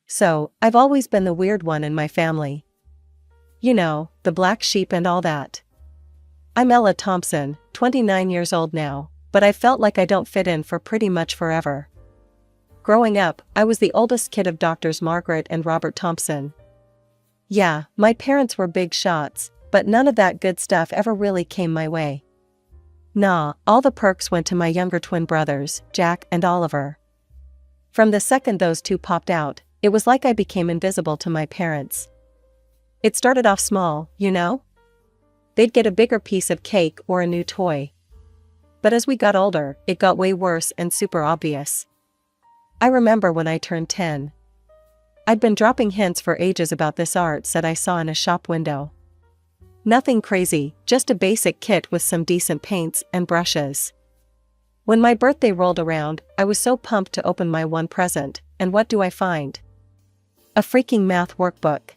So, I've always been the weird one in my family. You know, the black sheep and all that. I'm Ella Thompson, 29 years old now, but I felt like I don't fit in for pretty much forever. Growing up, I was the oldest kid of doctors Margaret and Robert Thompson. Yeah, my parents were big shots, but none of that good stuff ever really came my way. Nah, all the perks went to my younger twin brothers, Jack and Oliver. From the second those two popped out, it was like I became invisible to my parents. It started off small, you know? They'd get a bigger piece of cake or a new toy. But as we got older, it got way worse and super obvious. I remember when I turned 10. I'd been dropping hints for ages about this art set I saw in a shop window. Nothing crazy, just a basic kit with some decent paints and brushes. When my birthday rolled around, I was so pumped to open my one present, and what do I find? A freaking math workbook.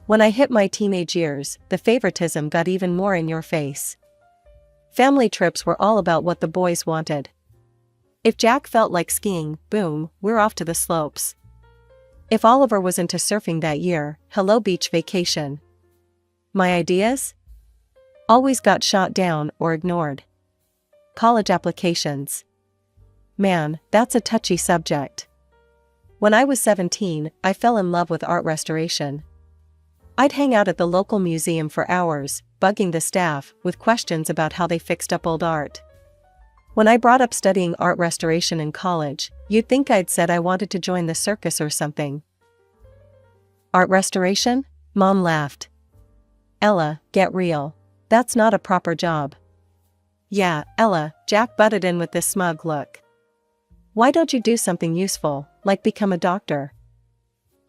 When I hit my teenage years, the favoritism got even more in your face. Family trips were all about what the boys wanted. If Jack felt like skiing, boom, we're off to the slopes. If Oliver was into surfing that year, hello beach vacation. My ideas? Always got shot down or ignored. College applications. Man, that's a touchy subject. When I was 17, I fell in love with art restoration. I'd hang out at the local museum for hours, bugging the staff with questions about how they fixed up old art. When I brought up studying art restoration in college, you'd think I'd said I wanted to join the circus or something. Art restoration? Mom laughed. Ella, get real. That's not a proper job. Yeah, Ella, Jack butted in with this smug look. Why don't you do something useful, like become a doctor?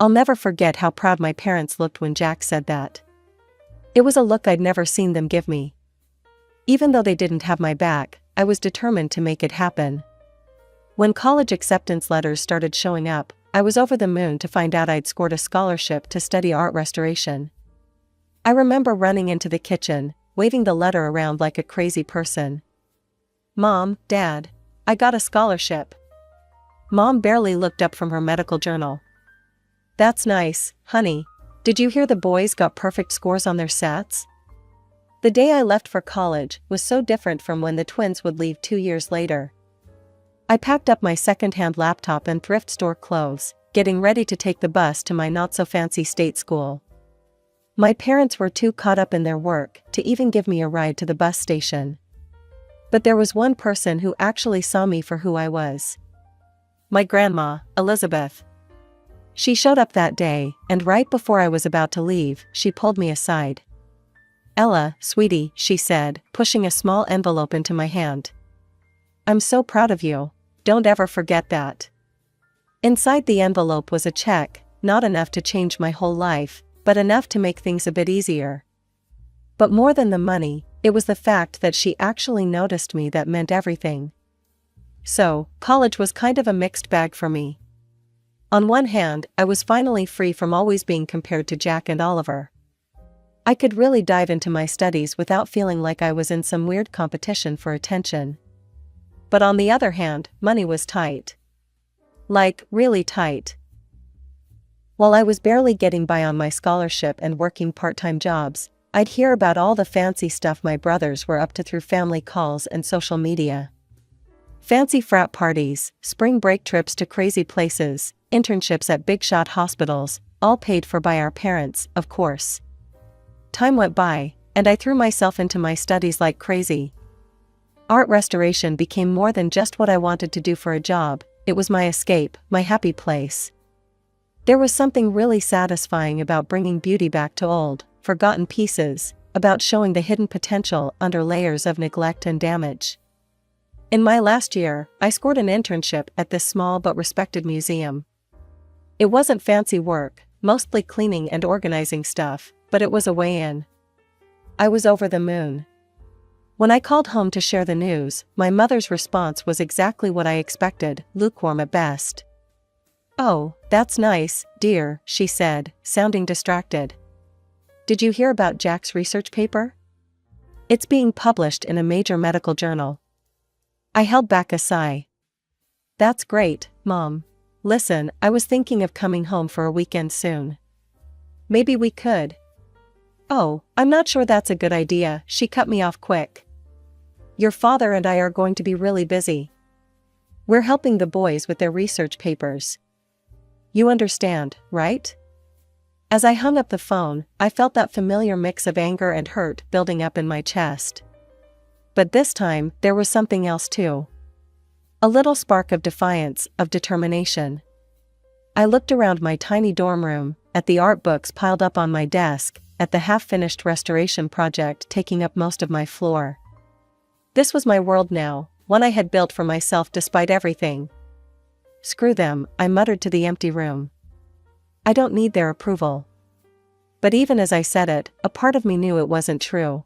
I'll never forget how proud my parents looked when Jack said that. It was a look I'd never seen them give me. Even though they didn't have my back, I was determined to make it happen. When college acceptance letters started showing up, I was over the moon to find out I'd scored a scholarship to study art restoration. I remember running into the kitchen, waving the letter around like a crazy person. Mom, Dad, I got a scholarship. Mom barely looked up from her medical journal. That's nice, honey. Did you hear the boys got perfect scores on their SATs? The day I left for college was so different from when the twins would leave 2 years later. I packed up my second-hand laptop and thrift store clothes, getting ready to take the bus to my not-so-fancy state school. My parents were too caught up in their work to even give me a ride to the bus station. But there was one person who actually saw me for who I was. My grandma, Elizabeth. She showed up that day, and right before I was about to leave, she pulled me aside. Ella, sweetie, she said, pushing a small envelope into my hand. I'm so proud of you. Don't ever forget that. Inside the envelope was a check, not enough to change my whole life, but enough to make things a bit easier. But more than the money, it was the fact that she actually noticed me that meant everything. So, college was kind of a mixed bag for me. On one hand, I was finally free from always being compared to Jack and Oliver. I could really dive into my studies without feeling like I was in some weird competition for attention. But on the other hand, money was tight. Like, really tight. While I was barely getting by on my scholarship and working part-time jobs, I'd hear about all the fancy stuff my brothers were up to through family calls and social media. Fancy frat parties, spring break trips to crazy places, internships at big-shot hospitals, all paid for by our parents, of course. Time went by, and I threw myself into my studies like crazy. Art restoration became more than just what I wanted to do for a job, it was my escape, my happy place. There was something really satisfying about bringing beauty back to old, forgotten pieces, about showing the hidden potential under layers of neglect and damage. In my last year, I scored an internship at this small but respected museum. It wasn't fancy work, mostly cleaning and organizing stuff, but it was a way in. I was over the moon. When I called home to share the news, my mother's response was exactly what I expected, lukewarm at best. Oh, that's nice, dear, she said, sounding distracted. Did you hear about Jack's research paper? It's being published in a major medical journal. I held back a sigh. That's great, Mom. Listen, I was thinking of coming home for a weekend soon. Maybe we could. Oh, I'm not sure that's a good idea, she cut me off quick. Your father and I are going to be really busy. We're helping the boys with their research papers. You understand, right? As I hung up the phone, I felt that familiar mix of anger and hurt building up in my chest. But this time, there was something else too. A little spark of defiance, of determination. I looked around my tiny dorm room, at the art books piled up on my desk, at the half-finished restoration project taking up most of my floor. This was my world now, one I had built for myself despite everything. Screw them, I muttered to the empty room. I don't need their approval. But even as I said it, a part of me knew it wasn't true.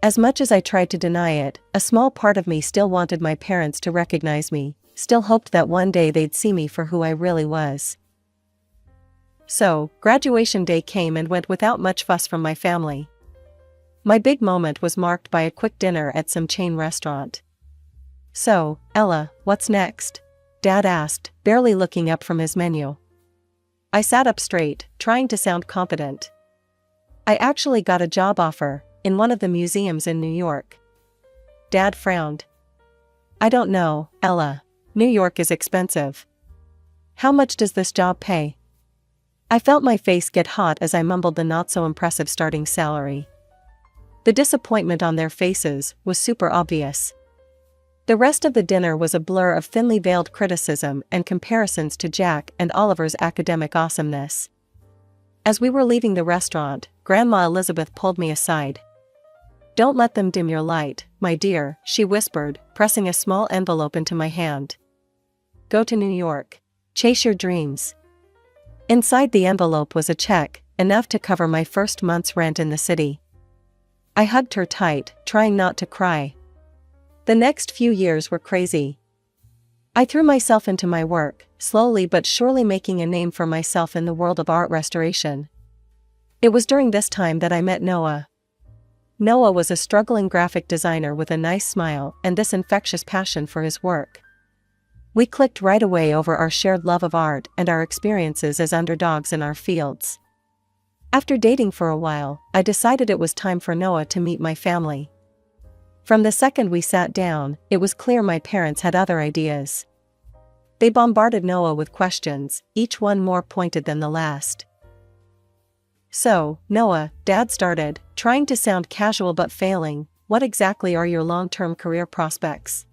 As much as I tried to deny it, a small part of me still wanted my parents to recognize me, still hoped that one day they'd see me for who I really was. So, graduation day came and went without much fuss from my family. My big moment was marked by a quick dinner at some chain restaurant. So, Ella, what's next? Dad asked, barely looking up from his menu. I sat up straight, trying to sound confident. I actually got a job offer, in one of the museums in New York. Dad frowned. I don't know, Ella. New York is expensive. How much does this job pay? I felt my face get hot as I mumbled the not-so-impressive starting salary. The disappointment on their faces was super obvious. The rest of the dinner was a blur of thinly veiled criticism and comparisons to Jack and Oliver's academic awesomeness. As we were leaving the restaurant, Grandma Elizabeth pulled me aside. Don't let them dim your light, my dear, she whispered, pressing a small envelope into my hand. Go to New York. Chase your dreams. Inside the envelope was a check, enough to cover my first month's rent in the city. I hugged her tight, trying not to cry. The next few years were crazy. I threw myself into my work, slowly but surely making a name for myself in the world of art restoration. It was during this time that I met Noah. Noah was a struggling graphic designer with a nice smile and this infectious passion for his work. We clicked right away over our shared love of art and our experiences as underdogs in our fields. After dating for a while, I decided it was time for Noah to meet my family. From the second we sat down, it was clear my parents had other ideas. They bombarded Noah with questions, each one more pointed than the last. So, Noah, Dad started, trying to sound casual but failing, what exactly are your long-term career prospects?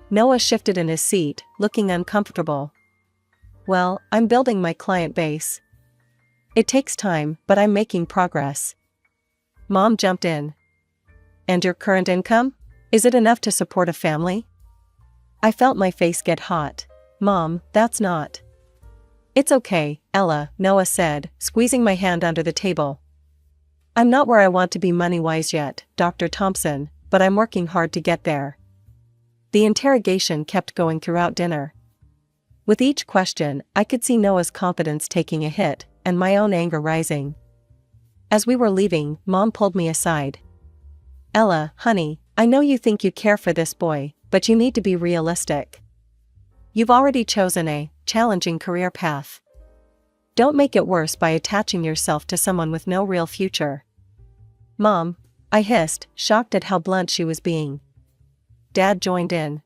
Noah shifted in his seat, looking uncomfortable. Well, I'm building my client base. It takes time, but I'm making progress. Mom jumped in. And your current income? Is it enough to support a family? I felt my face get hot. Mom, that's not. It's okay, Ella, Noah said, squeezing my hand under the table. I'm not where I want to be money-wise yet, Dr. Thompson, but I'm working hard to get there. The interrogation kept going throughout dinner. With each question, I could see Noah's confidence taking a hit, and my own anger rising. As we were leaving, Mom pulled me aside. Ella, honey, I know you think you care for this boy, but you need to be realistic. You've already chosen a challenging career path. Don't make it worse by attaching yourself to someone with no real future. Mom, I hissed, shocked at how blunt she was being. Dad joined in.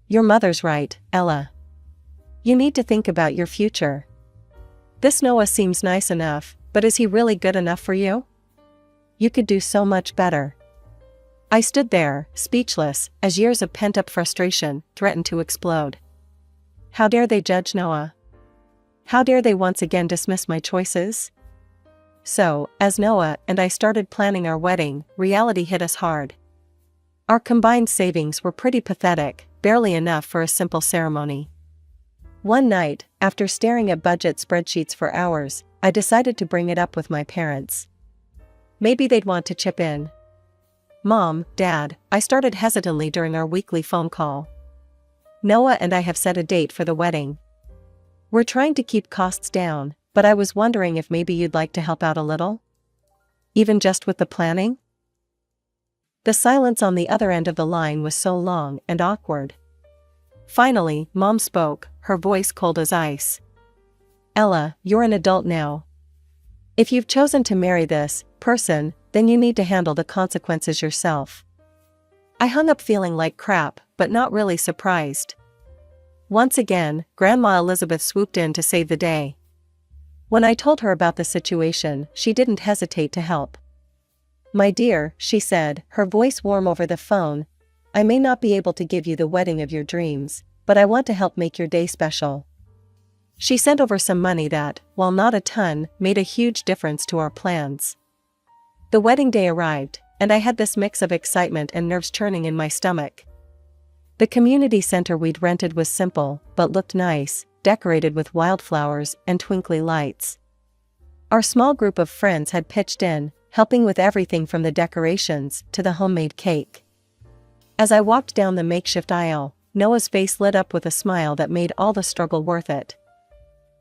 Your mother's right, Ella. You need to think about your future. This Noah seems nice enough, but is he really good enough for you? You could do so much better. I stood there, speechless, as years of pent-up frustration threatened to explode. How dare they judge Noah? How dare they once again dismiss my choices? So, as Noah and I started planning our wedding, reality hit us hard. Our combined savings were pretty pathetic, barely enough for a simple ceremony. One night, after staring at budget spreadsheets for hours, I decided to bring it up with my parents. Maybe they'd want to chip in. Mom, Dad, I started hesitantly during our weekly phone call. Noah and I have set a date for the wedding. We're trying to keep costs down, but I was wondering if maybe you'd like to help out a little? Even just with the planning? The silence on the other end of the line was so long and awkward. Finally, Mom spoke, her voice cold as ice. "Ella, you're an adult now. If you've chosen to marry this person, then you need to handle the consequences yourself." I hung up feeling like crap, but not really surprised. Once again, Grandma Elizabeth swooped in to save the day. When I told her about the situation, she didn't hesitate to help. "My dear," she said, her voice warm over the phone, "I may not be able to give you the wedding of your dreams, but I want to help make your day special." She sent over some money that, while not a ton, made a huge difference to our plans. The wedding day arrived, and I had this mix of excitement and nerves churning in my stomach. The community center we'd rented was simple, but looked nice, decorated with wildflowers and twinkly lights. Our small group of friends had pitched in, helping with everything from the decorations to the homemade cake. As I walked down the makeshift aisle, Noah's face lit up with a smile that made all the struggle worth it.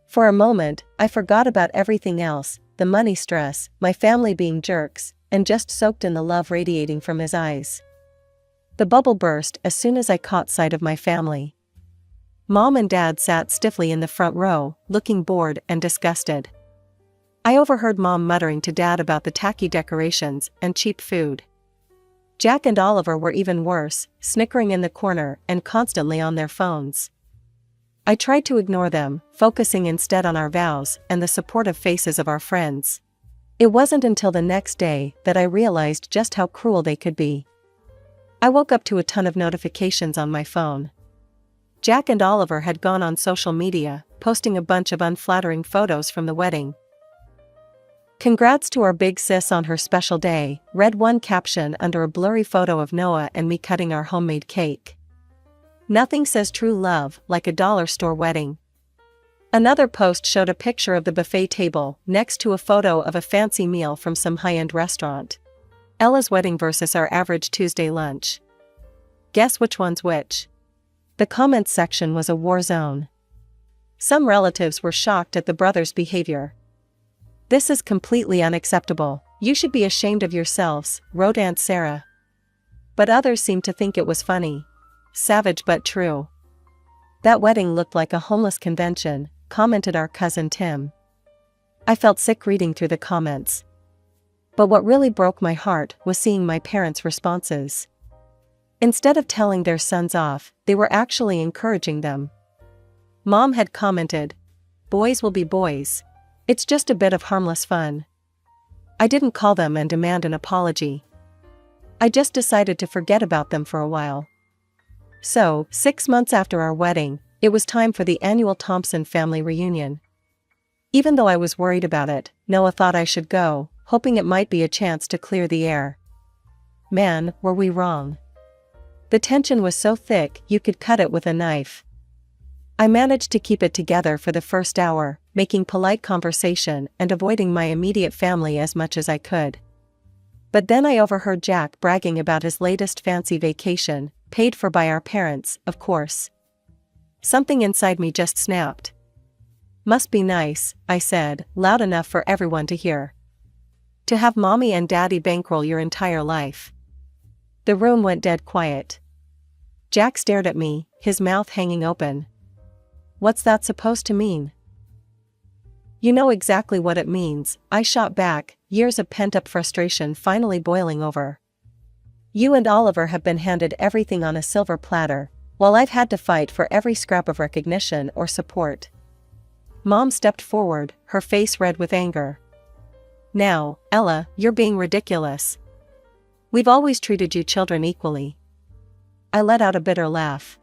For a moment, I forgot about everything else, the money stress, my family being jerks, and just soaked in the love radiating from his eyes. The bubble burst as soon as I caught sight of my family. Mom and Dad sat stiffly in the front row, looking bored and disgusted. I overheard Mom muttering to Dad about the tacky decorations and cheap food. Jack and Oliver were even worse, snickering in the corner and constantly on their phones. I tried to ignore them, focusing instead on our vows and the supportive faces of our friends. It wasn't until the next day that I realized just how cruel they could be. I woke up to a ton of notifications on my phone. Jack and Oliver had gone on social media, posting a bunch of unflattering photos from the wedding. "Congrats to our big sis on her special day," read one caption under a blurry photo of Noah and me cutting our homemade cake. "Nothing says true love like a dollar store wedding." Another post showed a picture of the buffet table next to a photo of a fancy meal from some high-end restaurant. Ella's wedding versus our average Tuesday lunch. Guess which one's which? The comments section was a war zone. Some relatives were shocked at the brothers' behavior. "This is completely unacceptable. You should be ashamed of yourselves," wrote Aunt Sarah. But others seemed to think it was funny. Savage but true. "That wedding looked like a homeless convention," commented our cousin Tim. I felt sick reading through the comments. But what really broke my heart was seeing my parents' responses. Instead of telling their sons off, they were actually encouraging them. Mom had commented, "Boys will be boys. It's just a bit of harmless fun." I didn't call them and demand an apology. I just decided to forget about them for a while. So, 6 months after our wedding, it was time for the annual Thompson family reunion. Even though I was worried about it, Noah thought I should go, hoping it might be a chance to clear the air. Man, were we wrong. The tension was so thick you could cut it with a knife. I managed to keep it together for the first hour, making polite conversation and avoiding my immediate family as much as I could. But then I overheard Jack bragging about his latest fancy vacation, paid for by our parents, of course. Something inside me just snapped. "Must be nice," I said, loud enough for everyone to hear. "To have mommy and daddy bankroll your entire life." The room went dead quiet. Jack stared at me, his mouth hanging open. "What's that supposed to mean?" "You know exactly what it means," I shot back, years of pent-up frustration finally boiling over. "You and Oliver have been handed everything on a silver platter, while I've had to fight for every scrap of recognition or support." Mom stepped forward, her face red with anger. "Now, Ella, you're being ridiculous. We've always treated you children equally." I let out a bitter laugh.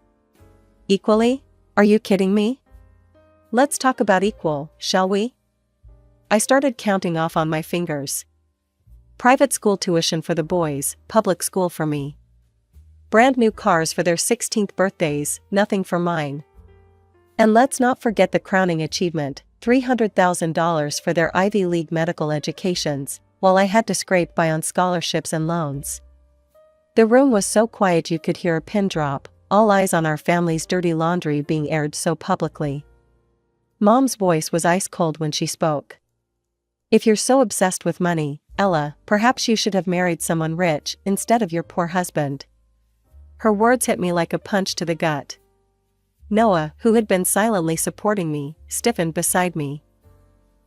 "Equally? Are you kidding me? Let's talk about equal, shall we?" I started counting off on my fingers. Private school tuition for the boys, public school for me. Brand new cars for their 16th birthdays, nothing for mine. And let's not forget the crowning achievement, $300,000 for their Ivy League medical educations, while I had to scrape by on scholarships and loans. The room was so quiet you could hear a pin drop, all eyes on our family's dirty laundry being aired so publicly. Mom's voice was ice cold when she spoke. "If you're so obsessed with money, Ella, perhaps you should have married someone rich instead of your poor husband." Her words hit me like a punch to the gut. Noah, who had been silently supporting me, stiffened beside me.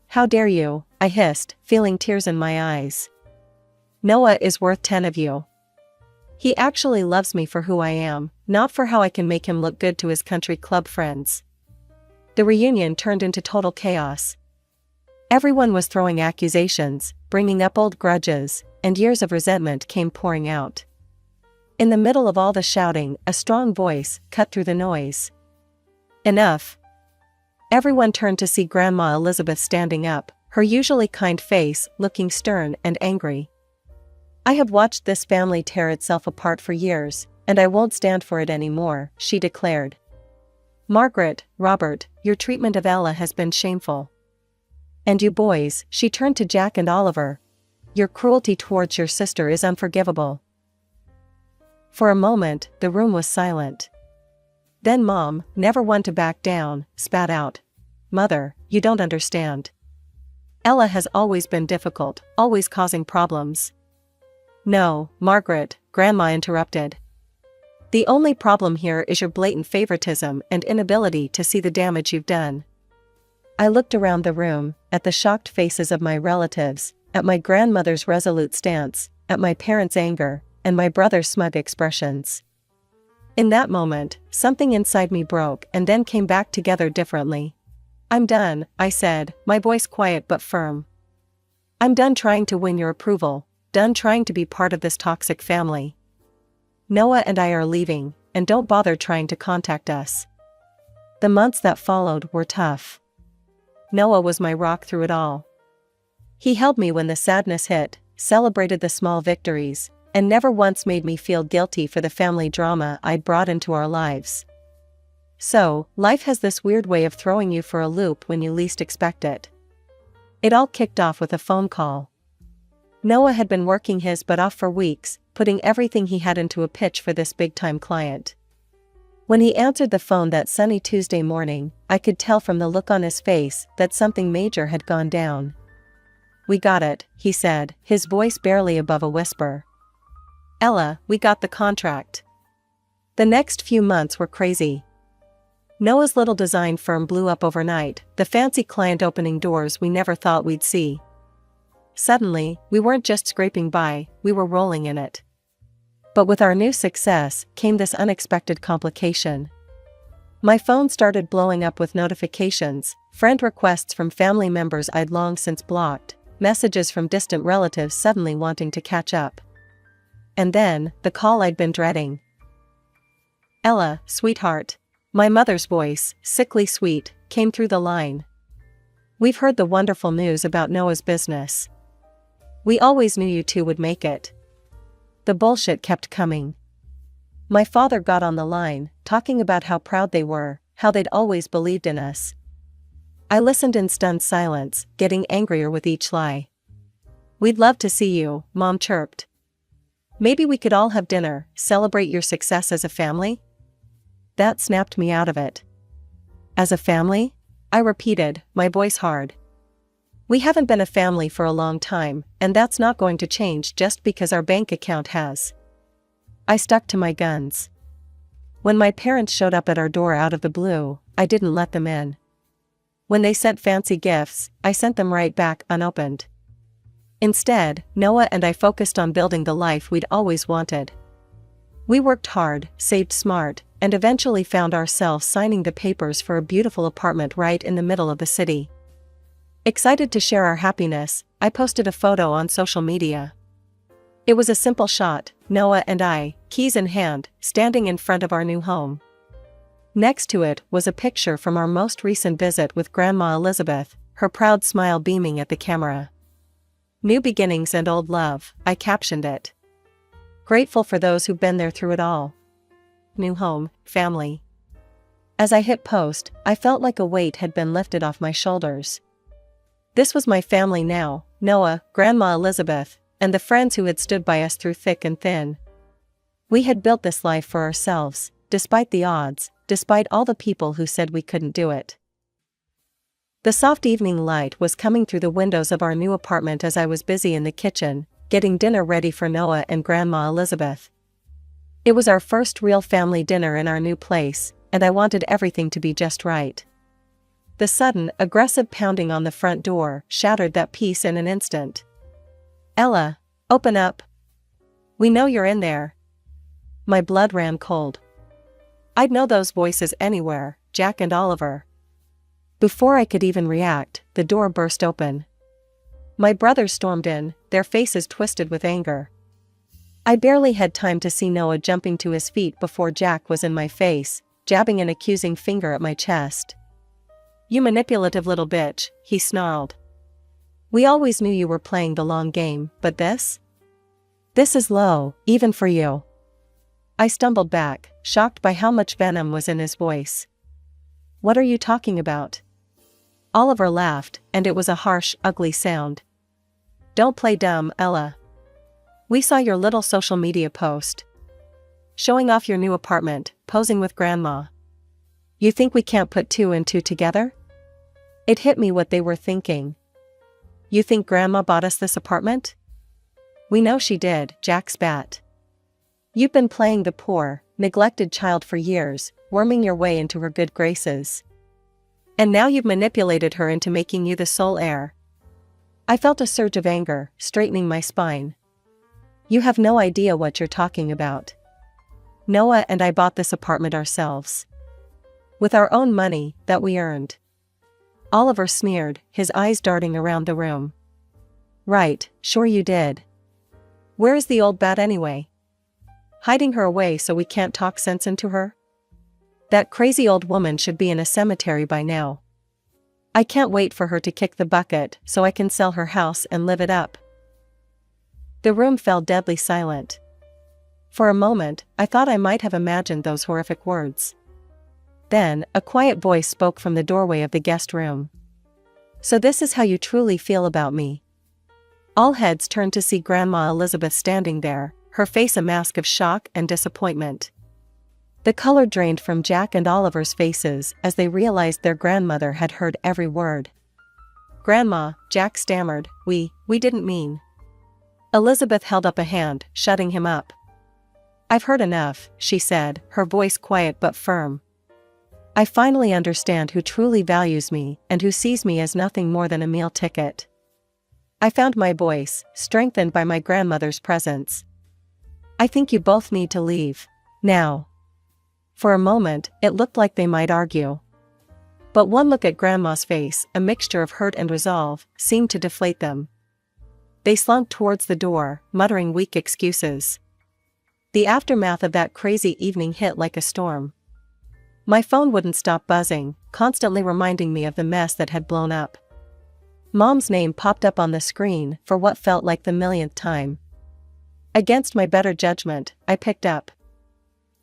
"How dare you?" I hissed, feeling tears in my eyes. "Noah is worth 10 of you. He actually loves me for who I am, not for how I can make him look good to his country club friends." The reunion turned into total chaos. Everyone was throwing accusations, bringing up old grudges, and years of resentment came pouring out. In the middle of all the shouting, a strong voice cut through the noise. "Enough." Everyone turned to see Grandma Elizabeth standing up, her usually kind face looking stern and angry. "I have watched this family tear itself apart for years, and I won't stand for it anymore," she declared. "Margaret, Robert, your treatment of Ella has been shameful. And you boys," she turned to Jack and Oliver, "your cruelty towards your sister is unforgivable." For a moment, the room was silent. Then Mom, never one to back down, spat out, "Mother, you don't understand. Ella has always been difficult, always causing problems." "No, Margaret," Grandma interrupted. "The only problem here is your blatant favoritism and inability to see the damage you've done." I looked around the room, at the shocked faces of my relatives, at my grandmother's resolute stance, at my parents' anger, and my brother's smug expressions. In that moment, something inside me broke and then came back together differently. "I'm done," I said, my voice quiet but firm. "I'm done trying to win your approval, done trying to be part of this toxic family. Noah and I are leaving, and don't bother trying to contact us." The months that followed were tough. Noah was my rock through it all. He held me when the sadness hit, celebrated the small victories, and never once made me feel guilty for the family drama I'd brought into our lives. So, life has this weird way of throwing you for a loop when you least expect it. It all kicked off with a phone call. Noah had been working his butt off for weeks, putting everything he had into a pitch for this big-time client. When he answered the phone that sunny Tuesday morning, I could tell from the look on his face that something major had gone down. "We got it," he said, his voice barely above a whisper. "Ella, we got the contract." The next few months were crazy. Noah's little design firm blew up overnight, the fancy client opening doors we never thought we'd see. Suddenly, we weren't just scraping by, we were rolling in it. But with our new success, came this unexpected complication. My phone started blowing up with notifications, friend requests from family members I'd long since blocked, messages from distant relatives suddenly wanting to catch up. And then, the call I'd been dreading. "Ella, sweetheart." My mother's voice, sickly sweet, came through the line. "We've heard the wonderful news about Noah's business. We always knew you two would make it." The bullshit kept coming. My father got on the line, talking about how proud they were, how they'd always believed in us. I listened in stunned silence, getting angrier with each lie. "We'd love to see you," Mom chirped. "Maybe we could all have dinner, celebrate your success as a family?" That snapped me out of it. "As a family?" I repeated, my voice hard. "We haven't been a family for a long time, and that's not going to change just because our bank account has." I stuck to my guns. When my parents showed up at our door out of the blue, I didn't let them in. When they sent fancy gifts, I sent them right back unopened. Instead, Noah and I focused on building the life we'd always wanted. We worked hard, saved smart, and eventually found ourselves signing the papers for a beautiful apartment right in the middle of the city. Excited to share our happiness, I posted a photo on social media. It was a simple shot, Noah and I, keys in hand, standing in front of our new home. Next to it was a picture from our most recent visit with Grandma Elizabeth, her proud smile beaming at the camera. "New beginnings and old love," I captioned it. "Grateful for those who've been there through it all. New home, family." As I hit post, I felt like a weight had been lifted off my shoulders. This was my family now, Noah, Grandma Elizabeth, and the friends who had stood by us through thick and thin. We had built this life for ourselves, despite the odds, despite all the people who said we couldn't do it. The soft evening light was coming through the windows of our new apartment as I was busy in the kitchen, getting dinner ready for Noah and Grandma Elizabeth. It was our first real family dinner in our new place, and I wanted everything to be just right. The sudden, aggressive pounding on the front door shattered that peace in an instant. "Ella, open up. We know you're in there." My blood ran cold. I'd know those voices anywhere, Jack and Oliver. Before I could even react, the door burst open. My brothers stormed in, their faces twisted with anger. I barely had time to see Noah jumping to his feet before Jack was in my face, jabbing an accusing finger at my chest. "You manipulative little bitch," he snarled. "We always knew you were playing the long game, but this? This is low, even for you." I stumbled back, shocked by how much venom was in his voice. "What are you talking about?" Oliver laughed, and it was a harsh, ugly sound. "Don't play dumb, Ella. We saw your little social media post. Showing off your new apartment, posing with Grandma. You think we can't put two and two together?" It hit me what they were thinking. "You think Grandma bought us this apartment?" "We know she did," Jack spat. "You've been playing the poor, neglected child for years, worming your way into her good graces. And now you've manipulated her into making you the sole heir." I felt a surge of anger, straightening my spine. "You have no idea what you're talking about. Noah and I bought this apartment ourselves. With our own money, that we earned." Oliver sneered, his eyes darting around the room. "Right, sure you did. Where is the old bat anyway? Hiding her away so we can't talk sense into her? That crazy old woman should be in a cemetery by now. I can't wait for her to kick the bucket so I can sell her house and live it up." The room fell deadly silent. For a moment, I thought I might have imagined those horrific words. Then, a quiet voice spoke from the doorway of the guest room. "So this is how you truly feel about me." All heads turned to see Grandma Elizabeth standing there, her face a mask of shock and disappointment. The color drained from Jack and Oliver's faces as they realized their grandmother had heard every word. "Grandma," Jack stammered, we didn't mean." Elizabeth held up a hand, shutting him up. "I've heard enough," she said, her voice quiet but firm. "I finally understand who truly values me and who sees me as nothing more than a meal ticket." I found my voice, strengthened by my grandmother's presence. "I think you both need to leave. Now." For a moment, it looked like they might argue. But one look at Grandma's face, a mixture of hurt and resolve, seemed to deflate them. They slunk towards the door, muttering weak excuses. The aftermath of that crazy evening hit like a storm. My phone wouldn't stop buzzing, constantly reminding me of the mess that had blown up. Mom's name popped up on the screen for what felt like the millionth time. Against my better judgment, I picked up.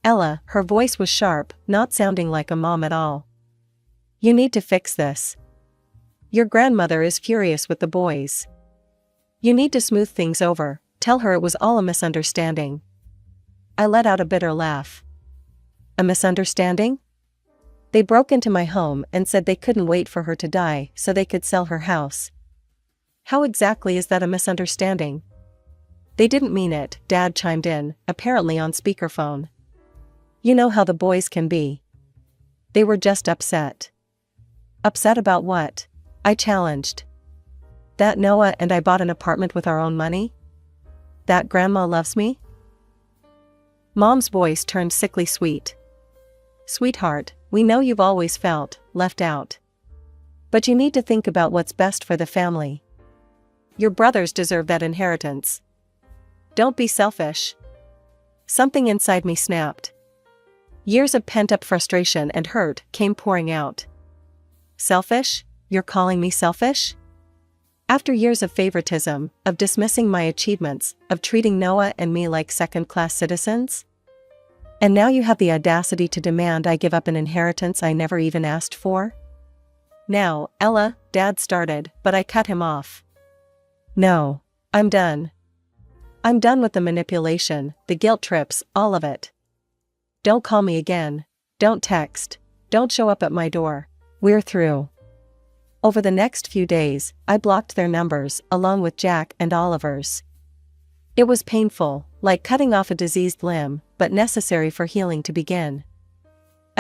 "Ella," her voice was sharp, not sounding like a mom at all. "You need to fix this. Your grandmother is furious with the boys. You need to smooth things over, tell her it was all a misunderstanding." I let out a bitter laugh. "A misunderstanding?" "They broke into my home and said they couldn't wait for her to die so they could sell her house." "How exactly is that a misunderstanding?" "They didn't mean it," Dad chimed in, apparently on speakerphone. "You know how the boys can be. They were just upset." "Upset about what?" I challenged. "That Noah and I bought an apartment with our own money? That Grandma loves me?" Mom's voice turned sickly sweet. "Sweetheart, we know you've always felt left out. But you need to think about what's best for the family. Your brothers deserve that inheritance. Don't be selfish." Something inside me snapped. Years of pent-up frustration and hurt came pouring out. "Selfish? You're calling me selfish? After years of favoritism, of dismissing my achievements, of treating Noah and me like second-class citizens? And now you have the audacity to demand I give up an inheritance I never even asked for?" "Now, Ella," Dad started, but I cut him off. "No. I'm done. I'm done with the manipulation, the guilt trips, all of it. Don't call me again. Don't text. Don't show up at my door. We're through." Over the next few days, I blocked their numbers, along with Jack and Oliver's. It was painful, like cutting off a diseased limb, but necessary for healing to begin.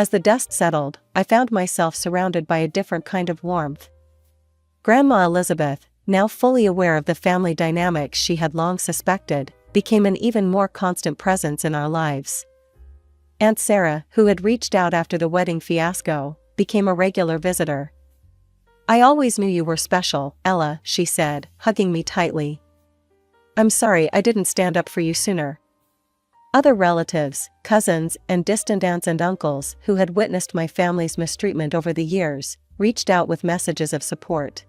As the dust settled, I found myself surrounded by a different kind of warmth. Grandma Elizabeth, now fully aware of the family dynamics she had long suspected, became an even more constant presence in our lives. Aunt Sarah, who had reached out after the wedding fiasco, became a regular visitor. "I always knew you were special, Ella," she said, hugging me tightly. "I'm sorry I didn't stand up for you sooner." Other relatives, cousins, and distant aunts and uncles who had witnessed my family's mistreatment over the years, reached out with messages of support.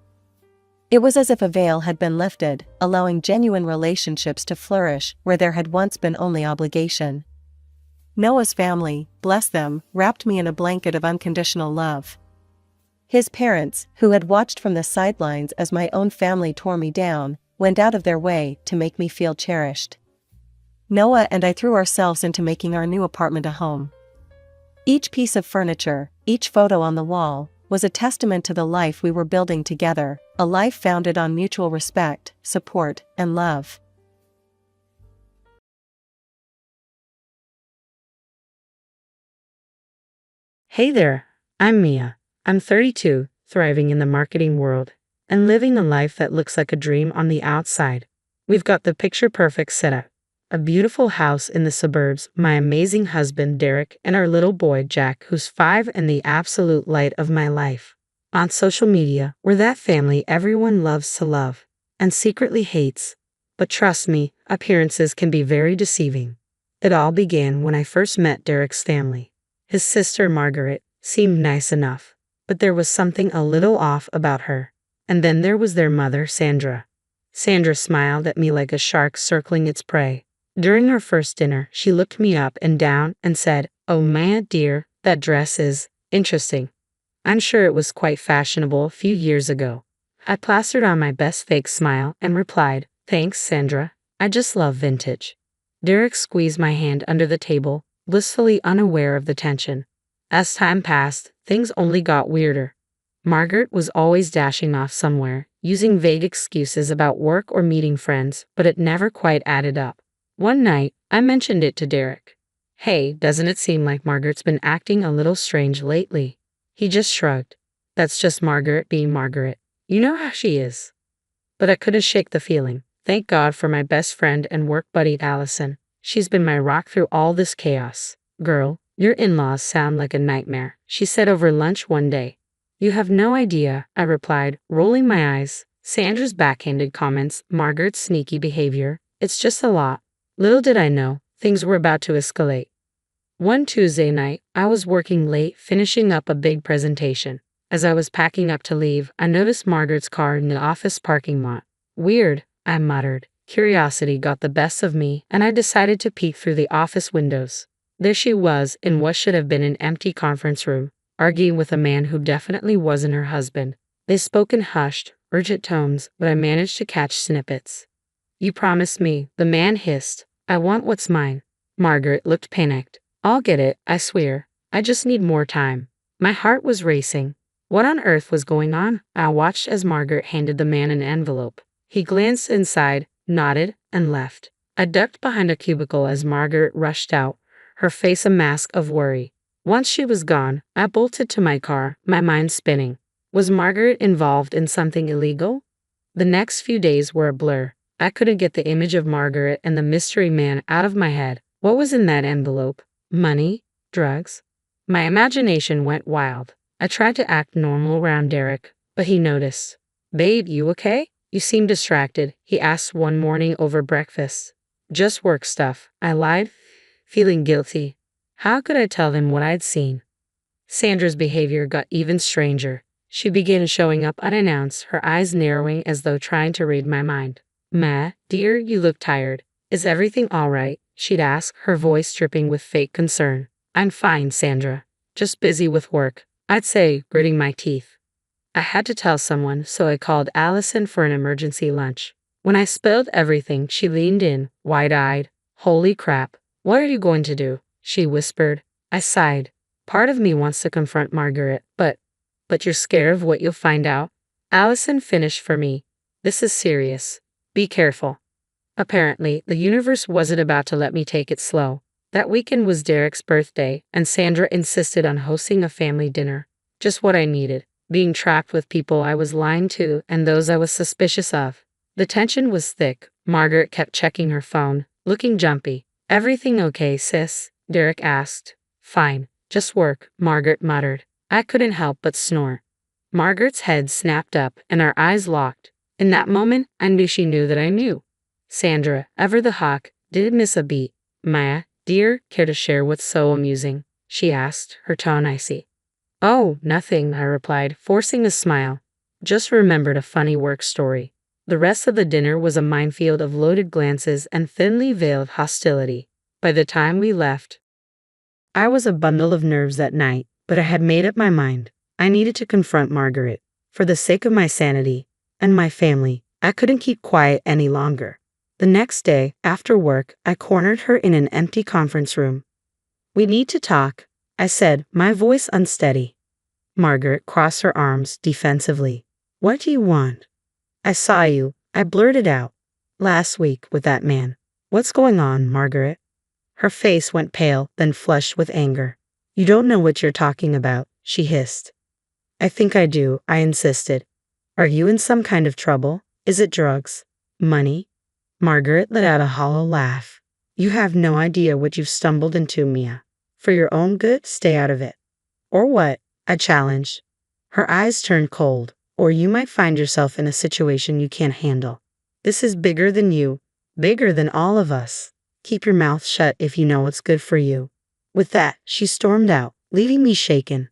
It was as if a veil had been lifted, allowing genuine relationships to flourish where there had once been only obligation. Noah's family, bless them, wrapped me in a blanket of unconditional love. His parents, who had watched from the sidelines as my own family tore me down, went out of their way to make me feel cherished. Noah and I threw ourselves into making our new apartment a home. Each piece of furniture, each photo on the wall, was a testament to the life we were building together, a life founded on mutual respect, support, and love. Hey there, I'm Mia. I'm 32, thriving in the marketing world, and living a life that looks like a dream on the outside. We've got the picture-perfect setup. A beautiful house in the suburbs, my amazing husband Derek, and our little boy Jack, who's 5 and the absolute light of my life. On social media, we're that family everyone loves to love, and secretly hates. But trust me, appearances can be very deceiving. It all began when I first met Derek's family. His sister Margaret seemed nice enough, but there was something a little off about her. And then there was their mother, Sandra. Sandra smiled at me like a shark circling its prey. During our first dinner, she looked me up and down and said, "Oh, Maya dear, that dress is interesting." I'm sure it was quite fashionable a few years ago. I plastered on my best fake smile and replied, "Thanks, Sandra. I just love vintage." Derek squeezed my hand under the table, blissfully unaware of the tension. As time passed, things only got weirder. Margaret was always dashing off somewhere, using vague excuses about work or meeting friends, but it never quite added up. One night, I mentioned it to Derek. "Hey, doesn't it seem like Margaret's been acting a little strange lately?" He just shrugged. "That's just Margaret being Margaret. You know how she is." But I couldn't shake the feeling. Thank God for my best friend and work buddy Allison. She's been my rock through all this chaos. "Girl, your in-laws sound like a nightmare," she said over lunch one day. "You have no idea," I replied, rolling my eyes. Sandra's backhanded comments, Margaret's sneaky behavior, it's just a lot. Little did I know, things were about to escalate. One Tuesday night, I was working late, finishing up a big presentation. As I was packing up to leave, I noticed Margaret's car in the office parking lot. "Weird," I muttered. Curiosity got the best of me, and I decided to peek through the office windows. There she was, in what should have been an empty conference room, arguing with a man who definitely wasn't her husband. They spoke in hushed, urgent tones, but I managed to catch snippets. "You promised me," the man hissed. "I want what's mine." Margaret looked panicked. "I'll get it, I swear. I just need more time." My heart was racing. What on earth was going on? I watched as Margaret handed the man an envelope. He glanced inside, nodded, and left. I ducked behind a cubicle as Margaret rushed out, her face a mask of worry. Once she was gone, I bolted to my car, my mind spinning. Was Margaret involved in something illegal? The next few days were a blur. I couldn't get the image of Margaret and the mystery man out of my head. What was in that envelope? Money? Drugs? My imagination went wild. I tried to act normal around Derek, but he noticed. "Babe, you okay? You seem distracted," he asked one morning over breakfast. "Just work stuff," I lied, feeling guilty. How could I tell them what I'd seen? Sandra's behavior got even stranger. She began showing up unannounced, her eyes narrowing as though trying to read my mind. "Ma, dear, you look tired. Is everything all right?" she'd ask, her voice dripping with fake concern. "I'm fine, Sandra. Just busy with work," I'd say, gritting my teeth. I had to tell someone, so I called Allison for an emergency lunch. When I spilled everything, she leaned in, wide-eyed. "Holy crap. What are you going to do?" she whispered. I sighed. Part of me wants to confront Margaret, but you're scared of what you'll find out? Allison finished for me. "This is serious. Be careful." Apparently, the universe wasn't about to let me take it slow. That weekend was Derek's birthday, and Sandra insisted on hosting a family dinner. Just what I needed, being trapped with people I was lying to and those I was suspicious of. The tension was thick. Margaret kept checking her phone, looking jumpy. "Everything okay, sis?" Derek asked. "Fine, just work," Margaret muttered. I couldn't help but snore. Margaret's head snapped up and our eyes locked. In that moment, I knew she knew that I knew. Sandra, ever the hawk, didn't miss a beat. "Maya, dear, care to share what's so amusing?" she asked, her tone icy. "Oh, nothing," I replied, forcing a smile. "Just remembered a funny work story." The rest of the dinner was a minefield of loaded glances and thinly veiled hostility. By the time we left, I was a bundle of nerves that night, but I had made up my mind. I needed to confront Margaret. For the sake of my sanity and my family, I couldn't keep quiet any longer. The next day, after work, I cornered her in an empty conference room. "We need to talk," I said, my voice unsteady. Margaret crossed her arms defensively. "What do you want?" "I saw you," I blurted out. "Last week with that man." "What's going on, Margaret?" Her face went pale, then flushed with anger. "You don't know what you're talking about," she hissed. "I think I do," I insisted. "Are you in some kind of trouble? Is it drugs? Money?" Margaret let out a hollow laugh. "You have no idea what you've stumbled into, Mia. For your own good, stay out of it." "Or what?" I challenged. Her eyes turned cold. "Or you might find yourself in a situation you can't handle. This is bigger than you, bigger than all of us. Keep your mouth shut if you know what's good for you." With that, she stormed out, leaving me shaken.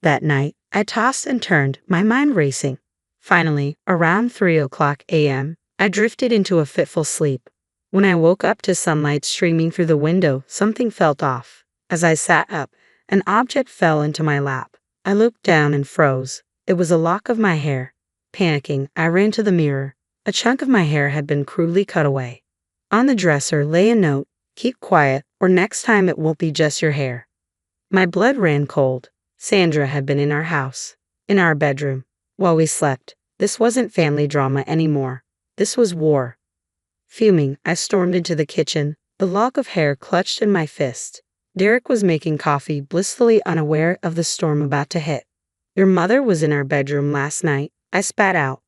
That night, I tossed and turned, my mind racing. Finally, around 3 a.m., I drifted into a fitful sleep. When I woke up to sunlight streaming through the window, something felt off. As I sat up, an object fell into my lap. I looked down and froze. It was a lock of my hair. Panicking, I ran to the mirror. A chunk of my hair had been crudely cut away. On the dresser lay a note: "Keep quiet, or next time it won't be just your hair." My blood ran cold. Sandra had been in our house, in our bedroom, while we slept. This wasn't family drama anymore. This was war. Fuming, I stormed into the kitchen, the lock of hair clutched in my fist. Derek was making coffee, blissfully unaware of the storm about to hit. "Your mother was in our bedroom last night," I spat out.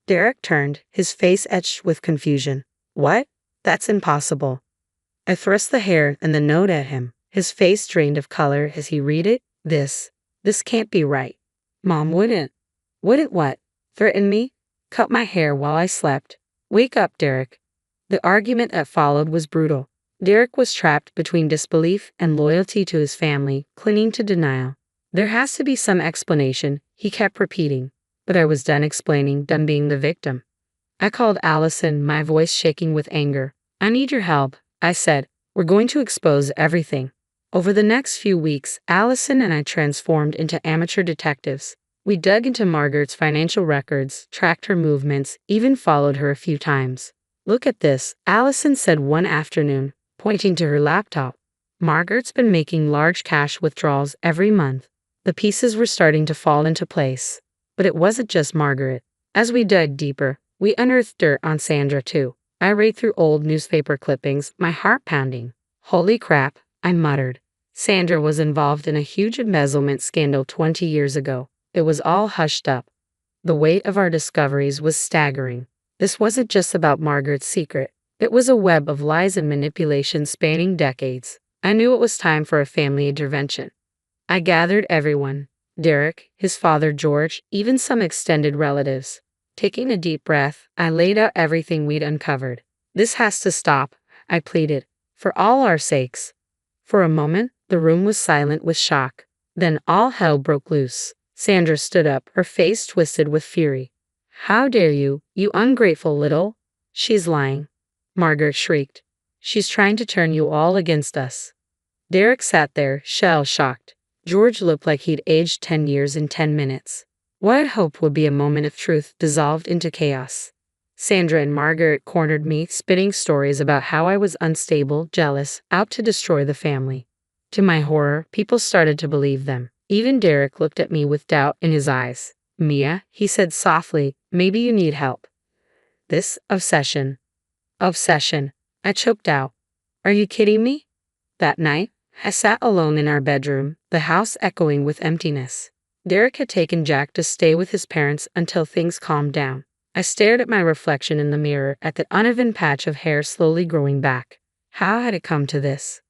Derek turned, his face etched with confusion. "What? That's impossible." I thrust the hair and the note at him, his face drained of color as he read it. This can't be right. Mom wouldn't what? Threaten me? Cut my hair while I slept? Wake up, Derek." The argument that followed was brutal. Derek was trapped between disbelief and loyalty to his family, clinging to denial. "There has to be some explanation," he kept repeating. But I was done explaining, done being the victim. I called Allison, my voice shaking with anger. "I need your help," I said. "We're going to expose everything." Over the next few weeks, Allison and I transformed into amateur detectives. We dug into Margaret's financial records, tracked her movements, even followed her a few times. "Look at this," Allison said one afternoon, pointing to her laptop. "Margaret's been making large cash withdrawals every month." The pieces were starting to fall into place. But it wasn't just Margaret. As we dug deeper, we unearthed dirt on Sandra too. I read through old newspaper clippings, my heart pounding. "Holy crap," I muttered. Sandra was involved in a huge embezzlement scandal 20 years ago. It was all hushed up. The weight of our discoveries was staggering. This wasn't just about Margaret's secret. It was a web of lies and manipulation spanning decades. I knew it was time for a family intervention. I gathered everyone: Derek, his father George, even some extended relatives. Taking a deep breath, I laid out everything we'd uncovered. "This has to stop," I pleaded, "for all our sakes." For a moment, the room was silent with shock. Then all hell broke loose. Sandra stood up, her face twisted with fury. "How dare you, you ungrateful little—" "She's lying," Margaret shrieked. "She's trying to turn you all against us." Derek sat there, shell-shocked. George looked like he'd aged 10 years in 10 minutes. What I'd hoped would be a moment of truth dissolved into chaos. Sandra and Margaret cornered me, spinning stories about how I was unstable, jealous, out to destroy the family. To my horror, people started to believe them. Even Derek looked at me with doubt in his eyes. "Mia," he said softly, "maybe you need help." "This obsession." "Obsession," I choked out. "Are you kidding me?" That night, I sat alone in our bedroom, the house echoing with emptiness. Derek had taken Jack to stay with his parents until things calmed down. I stared at my reflection in the mirror, at the uneven patch of hair slowly growing back. How had it come to this?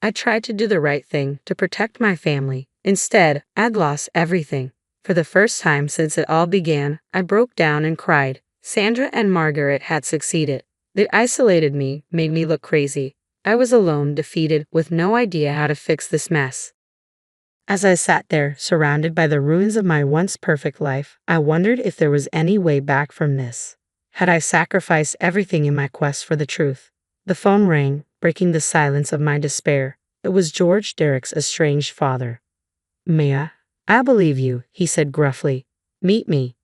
I tried to do the right thing, to protect my family. Instead, I'd lost everything. For the first time since it all began, I broke down and cried. Sandra and Margaret had succeeded. They isolated me, made me look crazy. I was alone, defeated, with no idea how to fix this mess. As I sat there, surrounded by the ruins of my once perfect life, I wondered if there was any way back from this. Had I sacrificed everything in my quest for the truth? The phone rang, breaking the silence of my despair. It was George, Derek's estranged father. "Mia, I believe you," he said gruffly. "Meet me."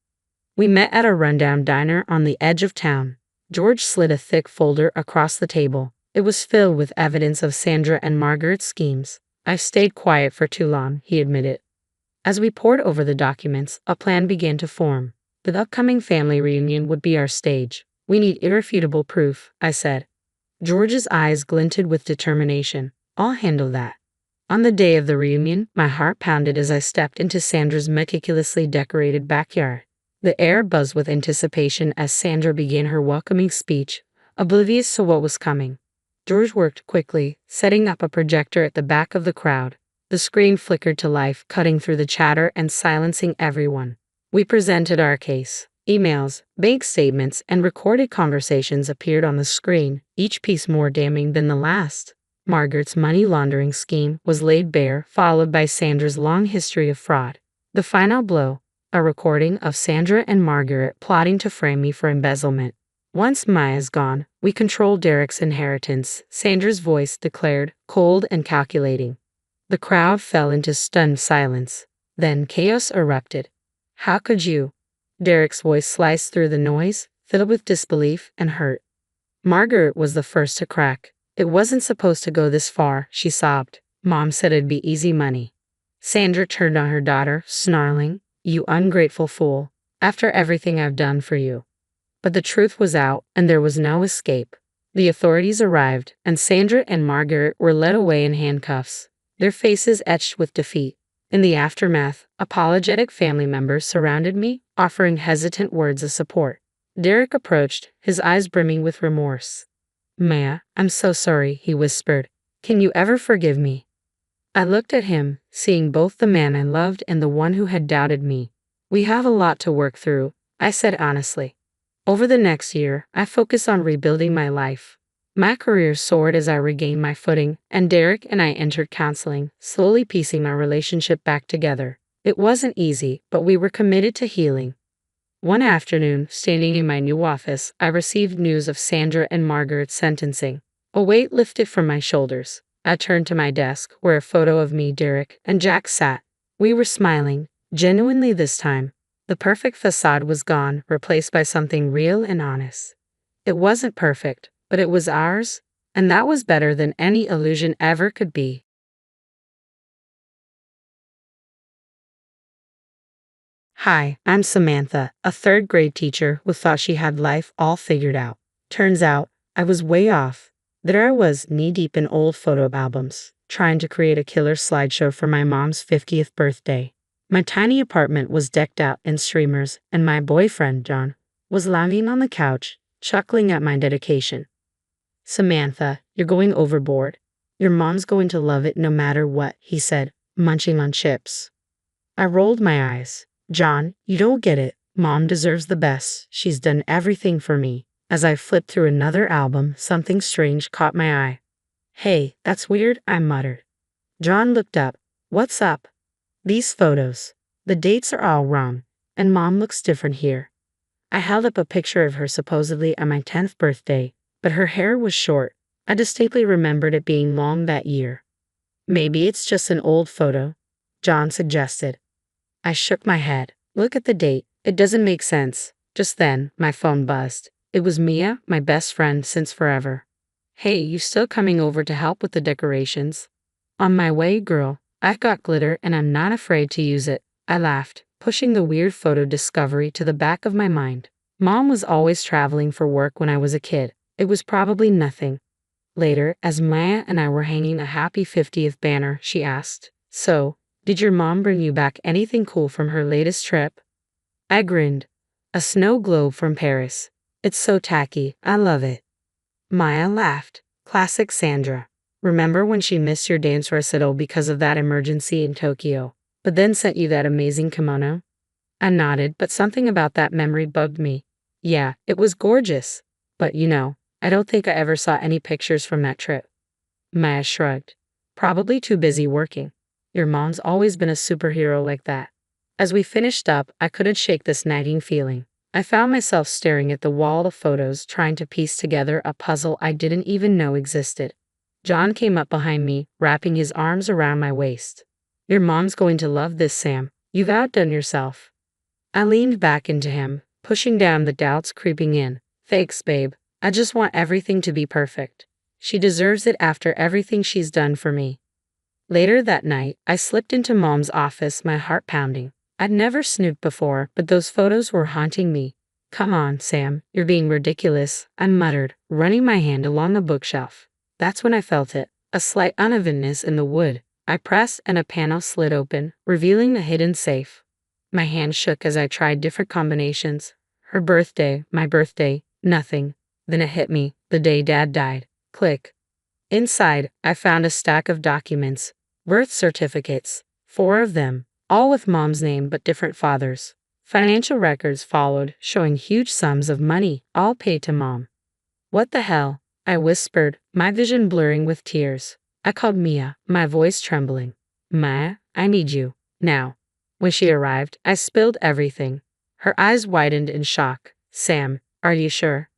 We met at a rundown diner on the edge of town. George slid a thick folder across the table. It was filled with evidence of Sandra and Margaret's schemes. "I've stayed quiet for too long," he admitted. As we pored over the documents, a plan began to form. The upcoming family reunion would be our stage. "We need irrefutable proof," I said. George's eyes glinted with determination. "I'll handle that." On the day of the reunion, my heart pounded as I stepped into Sandra's meticulously decorated backyard. The air buzzed with anticipation as Sandra began her welcoming speech, oblivious to what was coming. George worked quickly, setting up a projector at the back of the crowd. The screen flickered to life, cutting through the chatter and silencing everyone. We presented our case. Emails, bank statements, and recorded conversations appeared on the screen, each piece more damning than the last. Margaret's money laundering scheme was laid bare, followed by Sandra's long history of fraud. The final blow, a recording of Sandra and Margaret plotting to frame me for embezzlement. "Once Maya's gone, we control Derek's inheritance," Sandra's voice declared, cold and calculating. The crowd fell into stunned silence. Then chaos erupted. "How could you?" Derek's voice sliced through the noise, filled with disbelief and hurt. Margaret was the first to crack. "It wasn't supposed to go this far," she sobbed. "Mom said it'd be easy money." Sandra turned on her daughter, snarling, "You ungrateful fool. After everything I've done for you." But the truth was out, and there was no escape. The authorities arrived, and Sandra and Margaret were led away in handcuffs, their faces etched with defeat. In the aftermath, apologetic family members surrounded me, offering hesitant words of support. Derek approached, his eyes brimming with remorse. "Maya, I'm so sorry," he whispered. "Can you ever forgive me?" I looked at him, seeing both the man I loved and the one who had doubted me. "We have a lot to work through," I said honestly. Over the next year, I focused on rebuilding my life. My career soared as I regained my footing, and Derek and I entered counseling, slowly piecing our relationship back together. It wasn't easy, but we were committed to healing. One afternoon, standing in my new office, I received news of Sandra and Margaret's sentencing. A weight lifted from my shoulders. I turned to my desk, where a photo of me, Derek, and Jack sat. We were smiling, genuinely this time. The perfect facade was gone, replaced by something real and honest. It wasn't perfect, but it was ours, and that was better than any illusion ever could be. Hi, I'm Samantha, a third-grade teacher who thought she had life all figured out. Turns out, I was way off. There I was, knee-deep in old photo albums, trying to create a killer slideshow for my mom's 50th birthday. My tiny apartment was decked out in streamers, and my boyfriend, John, was lounging on the couch, chuckling at my dedication. "Samantha, you're going overboard. Your mom's going to love it no matter what," he said, munching on chips. I rolled my eyes. "John, you don't get it. Mom deserves the best. She's done everything for me." As I flipped through another album, something strange caught my eye. "Hey, that's weird," I muttered. John looked up. "What's up?" "These photos. The dates are all wrong, and Mom looks different here." I held up a picture of her supposedly on my 10th birthday, but her hair was short. I distinctly remembered it being long that year. "Maybe it's just an old photo," John suggested. I shook my head. "Look at the date. It doesn't make sense." Just then, my phone buzzed. It was Mia, my best friend since forever. "Hey, you still coming over to help with the decorations?" "On my way, girl. I've got glitter and I'm not afraid to use it," I laughed, pushing the weird photo discovery to the back of my mind. Mom was always traveling for work when I was a kid. It was probably nothing. Later, as Maya and I were hanging a happy 50th banner, she asked, "So, did your mom bring you back anything cool from her latest trip?" I grinned. "A snow globe from Paris. It's so tacky, I love it." Maya laughed. "Classic Sandra. Remember when she missed your dance recital because of that emergency in Tokyo, but then sent you that amazing kimono?" I nodded, but something about that memory bugged me. "Yeah, it was gorgeous. But I don't think I ever saw any pictures from that trip." Maya shrugged. "Probably too busy working. Your mom's always been a superhero like that." As we finished up, I couldn't shake this nagging feeling. I found myself staring at the wall of photos, trying to piece together a puzzle I didn't even know existed. John came up behind me, wrapping his arms around my waist. "Your mom's going to love this, Sam. You've outdone yourself." I leaned back into him, pushing down the doubts creeping in. "Thanks, babe. I just want everything to be perfect. She deserves it after everything she's done for me." Later that night, I slipped into Mom's office, my heart pounding. I'd never snooped before, but those photos were haunting me. "Come on, Sam, you're being ridiculous," I muttered, running my hand along the bookshelf. That's when I felt it, a slight unevenness in the wood. I pressed and a panel slid open, revealing a hidden safe. My hand shook as I tried different combinations. Her birthday, my birthday, nothing. Then it hit me, the day Dad died. Click. Inside, I found a stack of documents, birth certificates, 4 of them, all with Mom's name but different fathers. Financial records followed, showing huge sums of money, all paid to Mom. "What the hell?" I whispered, my vision blurring with tears. I called Mia, my voice trembling. "Maya, I need you, now." When she arrived, I spilled everything. Her eyes widened in shock. "Sam, are you sure?"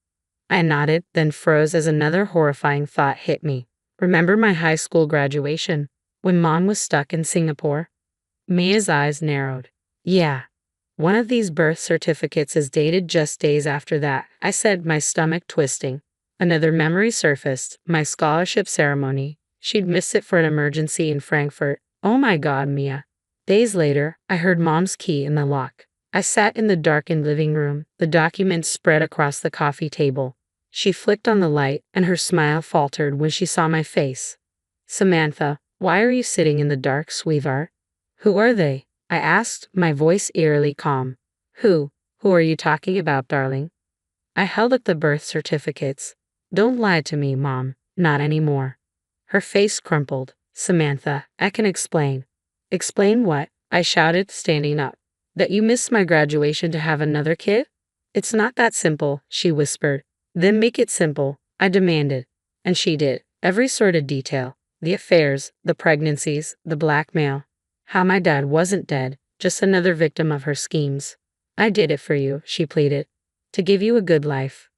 I nodded, then froze as another horrifying thought hit me. Remember my high school graduation, when Mom was stuck in Singapore? Mia's eyes narrowed. "Yeah. One of these birth certificates is dated just days after that," I said, my stomach twisting. Another memory surfaced, my scholarship ceremony. She'd missed it for an emergency in Frankfurt. Oh my God, Mia. Days later, I heard Mom's key in the lock. I sat in the darkened living room, the documents spread across the coffee table. She flicked on the light, and her smile faltered when she saw my face. "Samantha, why are you sitting in the dark, sweetheart?" "Who are they?" I asked, my voice eerily calm. Who are you talking about, darling?" I held up the birth certificates. "Don't lie to me, Mom. Not anymore." Her face crumpled. "Samantha, I can explain." "Explain what?" I shouted, standing up. "That you missed my graduation to have another kid?" "It's not that simple," she whispered. "Then make it simple," I demanded. And she did. Every sordid detail. The affairs, the pregnancies, the blackmail. How my dad wasn't dead, just another victim of her schemes. "I did it for you," she pleaded. "To give you a good life."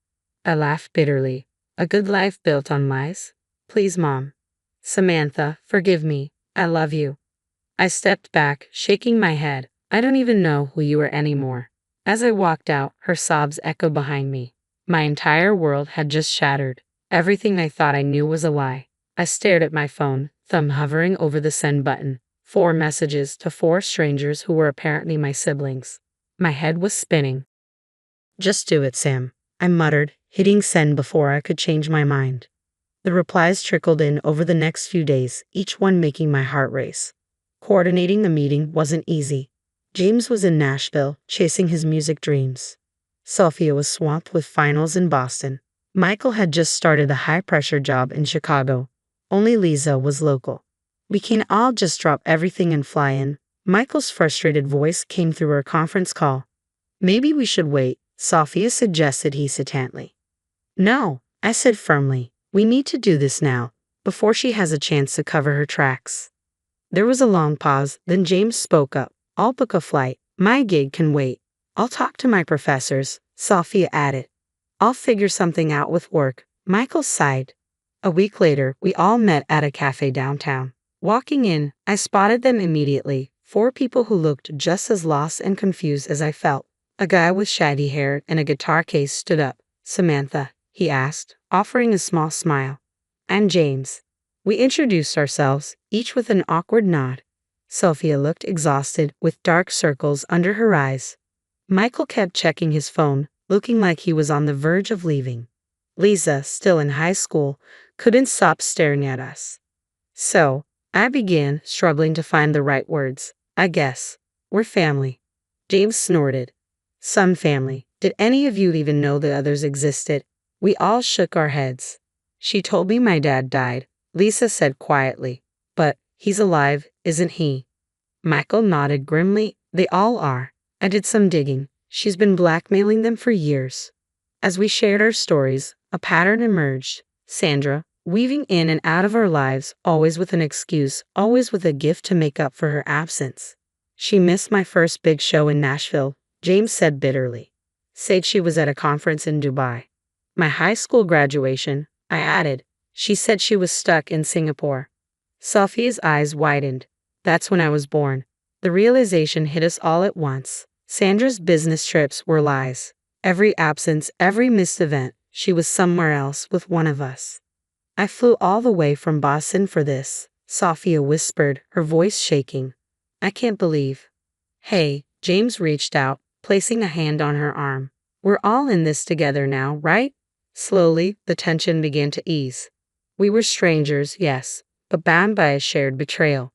I laughed bitterly. "A good life built on lies? Please, Mom." "Samantha, forgive me. I love you." I stepped back, shaking my head. "I don't even know who you are anymore." As I walked out, her sobs echoed behind me. My entire world had just shattered. Everything I thought I knew was a lie. I stared at my phone, thumb hovering over the send button. 4 messages to 4 strangers who were apparently my siblings. My head was spinning. "Just do it, Sam," I muttered, hitting send before I could change my mind. The replies trickled in over the next few days, each one making my heart race. Coordinating the meeting wasn't easy. James was in Nashville, chasing his music dreams. Sophia was swamped with finals in Boston. Michael had just started a high-pressure job in Chicago. Only Lisa was local. "We can all just drop everything and fly in." Michael's frustrated voice came through our conference call. "Maybe we should wait," Sophia suggested hesitantly. "No," I said firmly. "We need to do this now, before she has a chance to cover her tracks." There was a long pause, then James spoke up. "I'll book a flight. My gig can wait." "I'll talk to my professors," Sophia added. "I'll figure something out with work." Michael sighed. A week later, we all met at a cafe downtown. Walking in, I spotted them immediately, 4 people who looked just as lost and confused as I felt. A guy with shaggy hair and a guitar case stood up. "Samantha?" he asked, offering a small smile. "I'm James." We introduced ourselves, each with an awkward nod. Sophia looked exhausted, with dark circles under her eyes. Michael kept checking his phone, looking like he was on the verge of leaving. Lisa, still in high school, couldn't stop staring at us. So, I began, struggling to find the right words. I guess. We're family. James snorted. Some family. Did any of you even know the others existed? We all shook our heads. She told me my dad died, Lisa said quietly. But, he's alive, isn't he? Michael nodded grimly. They all are. I did some digging. She's been blackmailing them for years. As we shared our stories, a pattern emerged. Sandra, weaving in and out of our lives, always with an excuse, always with a gift to make up for her absence. She missed my first big show in Nashville, James said bitterly. Said she was at a conference in Dubai. My high school graduation, I added. She said she was stuck in Singapore. Sophia's eyes widened. That's when I was born. The realization hit us all at once. Sandra's business trips were lies. Every absence, every missed event, she was somewhere else with one of us. I flew all the way from Boston for this, Sophia whispered, her voice shaking. I can't believe. Hey, James reached out, placing a hand on her arm. We're all in this together now, right? Slowly, the tension began to ease. We were strangers, yes, but bound by a shared betrayal.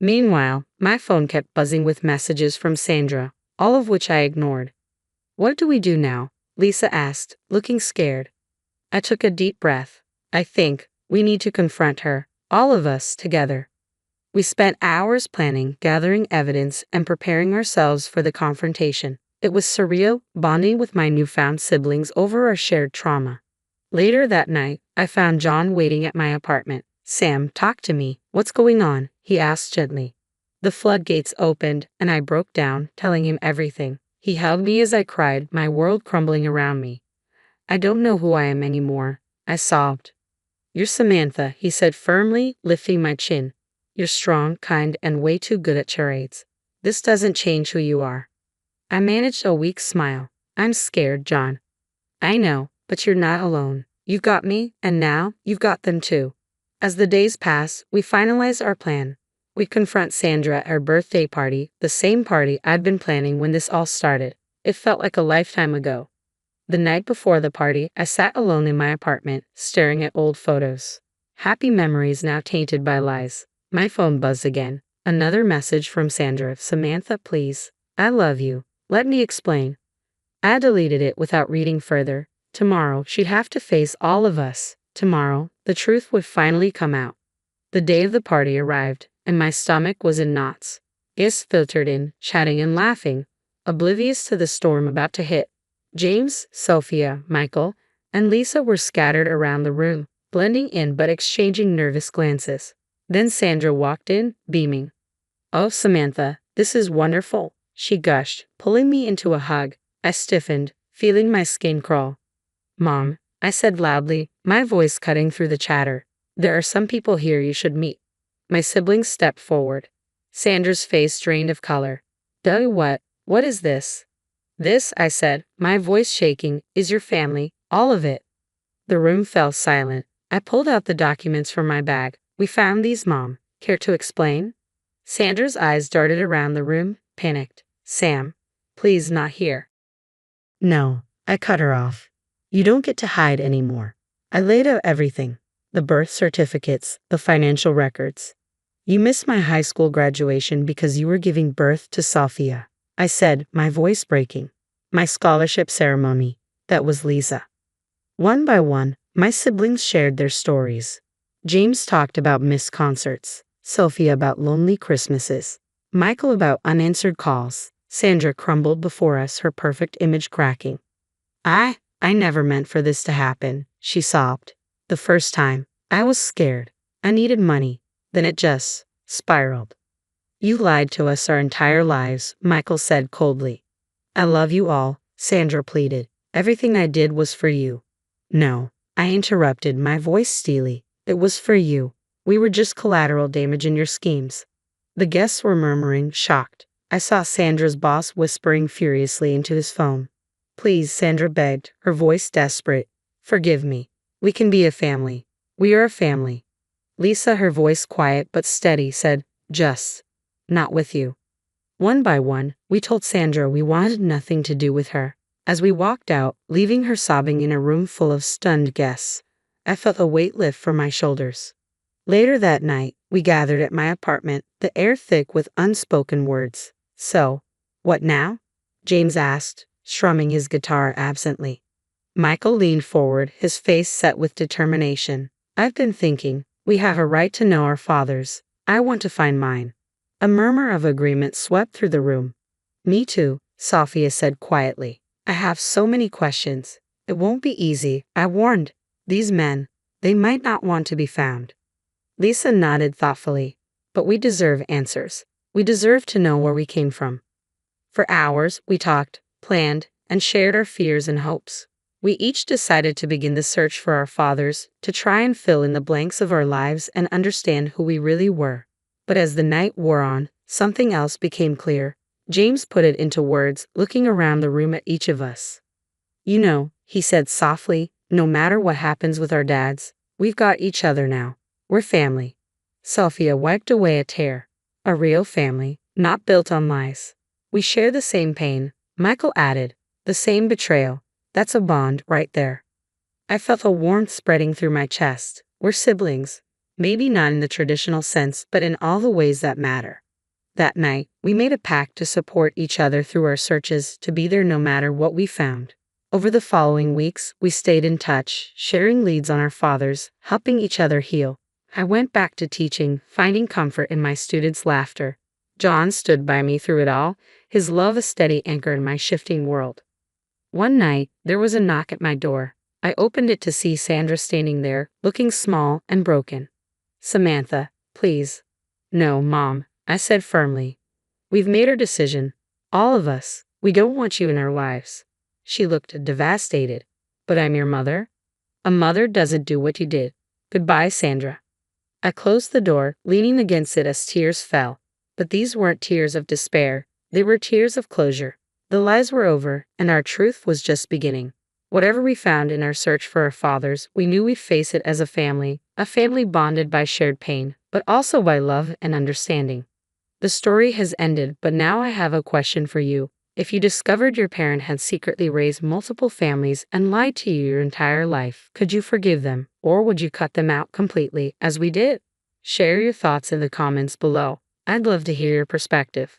Meanwhile, my phone kept buzzing with messages from Sandra, all of which I ignored. What do we do now? Lisa asked, looking scared. I took a deep breath. I think we need to confront her, all of us together. We spent hours planning, gathering evidence, and preparing ourselves for the confrontation. It was surreal, bonding with my newfound siblings over our shared trauma. Later that night, I found John waiting at my apartment. Sam, talk to me. What's going on? He asked gently. The floodgates opened, and I broke down, telling him everything. He held me as I cried, my world crumbling around me. I don't know who I am anymore, I sobbed. You're Samantha, he said firmly, lifting my chin. You're strong, kind, and way too good at charades. This doesn't change who you are. I managed a weak smile. I'm scared, John. I know, but you're not alone. You've got me, and now, you've got them too. As the days pass, we finalize our plan. We confront Sandra at her birthday party, the same party I'd been planning when this all started. It felt like a lifetime ago. The night before the party, I sat alone in my apartment, staring at old photos. Happy memories now tainted by lies. My phone buzzed again. Another message from Sandra. Samantha, please. I love you. Let me explain. I deleted it without reading further. Tomorrow, she'd have to face all of us. Tomorrow, the truth would finally come out. The day of the party arrived, and my stomach was in knots. Guests filtered in, chatting and laughing, oblivious to the storm about to hit. James, Sophia, Michael, and Lisa were scattered around the room, blending in but exchanging nervous glances. Then Sandra walked in, beaming. Oh, Samantha, this is wonderful, she gushed, pulling me into a hug. I stiffened, feeling my skin crawl. Mom, I said loudly, my voice cutting through the chatter. There are some people here you should meet. My siblings stepped forward. Sandra's face drained of color. Tell what? What is this? This, I said, my voice shaking, is your family, all of it. The room fell silent. I pulled out the documents from my bag. We found these, Mom. Care to explain? Sandra's eyes darted around the room, panicked. Sam, please not here. No, I cut her off. You don't get to hide anymore. I laid out everything. The birth certificates, the financial records. You missed my high school graduation because you were giving birth to Sophia. I said, my voice breaking. My scholarship ceremony. That was Lisa. One by one, my siblings shared their stories. James talked about missed concerts. Sophia about lonely Christmases. Michael about unanswered calls. Sandra crumbled before us, her perfect image cracking. I never meant for this to happen, she sobbed. The first time, I was scared. I needed money. Then it just spiraled. You lied to us our entire lives, Michael said coldly. I love you all, Sandra pleaded. Everything I did was for you. No, I interrupted, my voice steely. It was for you. We were just collateral damage in your schemes. The guests were murmuring, shocked. I saw Sandra's boss whispering furiously into his phone. Please, Sandra begged, her voice desperate. Forgive me. We can be a family. We are a family. Lisa, her voice quiet but steady, said, just not with you. One by one, we told Sandra we wanted nothing to do with her. As we walked out, leaving her sobbing in a room full of stunned guests, I felt a weight lift from my shoulders. Later that night, we gathered at my apartment, the air thick with unspoken words. "So, what now?" James asked, strumming his guitar absently. Michael leaned forward, his face set with determination. "I've been thinking, we have a right to know our fathers. I want to find mine." A murmur of agreement swept through the room. "Me too," Sophia said quietly. "I have so many questions. It won't be easy, I warned. These men, they might not want to be found." Lisa nodded thoughtfully. "But we deserve answers. We deserve to know where we came from." For hours, we talked, planned, and shared our fears and hopes. We each decided to begin the search for our fathers, to try and fill in the blanks of our lives and understand who we really were. But as the night wore on, something else became clear. James put it into words, looking around the room at each of us. "You know," he said softly, "no matter what happens with our dads, we've got each other now. We're family." Sophia wiped away a tear. "A real family, not built on lies. We share the same pain," Michael added, "the same betrayal. That's a bond right there." I felt a warmth spreading through my chest. We're siblings. Maybe not in the traditional sense, but in all the ways that matter. That night, we made a pact to support each other through our searches, to be there no matter what we found. Over the following weeks, we stayed in touch, sharing leads on our fathers, helping each other heal. I went back to teaching, finding comfort in my students' laughter. John stood by me through it all, his love a steady anchor in my shifting world. One night, there was a knock at my door. I opened it to see Sandra standing there, looking small and broken. "Samantha, please." "No, Mom," I said firmly. "We've made our decision. All of us. We don't want you in our lives." She looked devastated. "But I'm your mother." "A mother doesn't do what you did. Goodbye, Sandra." I closed the door, leaning against it as tears fell. But these weren't tears of despair. They were tears of closure. The lies were over, and our truth was just beginning. Whatever we found in our search for our fathers, we knew we'd face it as a family bonded by shared pain, but also by love and understanding. The story has ended, but now I have a question for you. If you discovered your parent had secretly raised multiple families and lied to you your entire life, could you forgive them, or would you cut them out completely, as we did? Share your thoughts in the comments below. I'd love to hear your perspective.